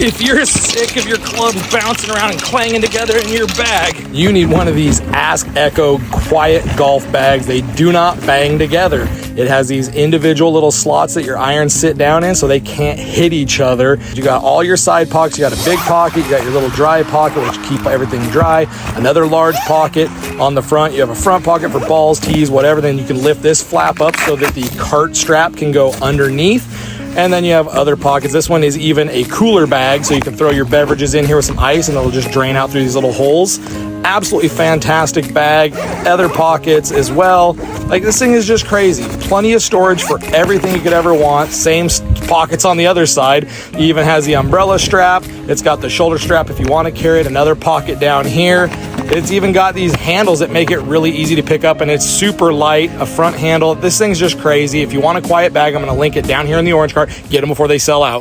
If you're sick of your clubs bouncing around and clanging together in your bag, you need one of these Ask Echo quiet golf bags. They do not bang together. It has these individual little slots that your irons sit down in so they can't hit each other. You got all your side pockets. You got a big pocket. You got your little dry pocket, which keep everything dry. Another large pocket on the front. You have a front pocket for balls, tees, whatever. Then you can lift this flap up so that the cart strap can go underneath. And then you have other pockets. This one is even a cooler bag, so you can throw your beverages in here with some ice and it'll just drain out through these little holes. Absolutely fantastic bag. Other pockets as well. Like, this thing is just crazy. Plenty of storage for everything you could ever want. Same pockets on the other side. It even has the umbrella strap. It's got the shoulder strap if you want to carry it. Another pocket down here. It's even got these handles that make it really easy to pick up, and it's super light, a front handle. This thing's just crazy. If you want a quiet bag, I'm going to link it down here in the orange cart. Get them before they sell out.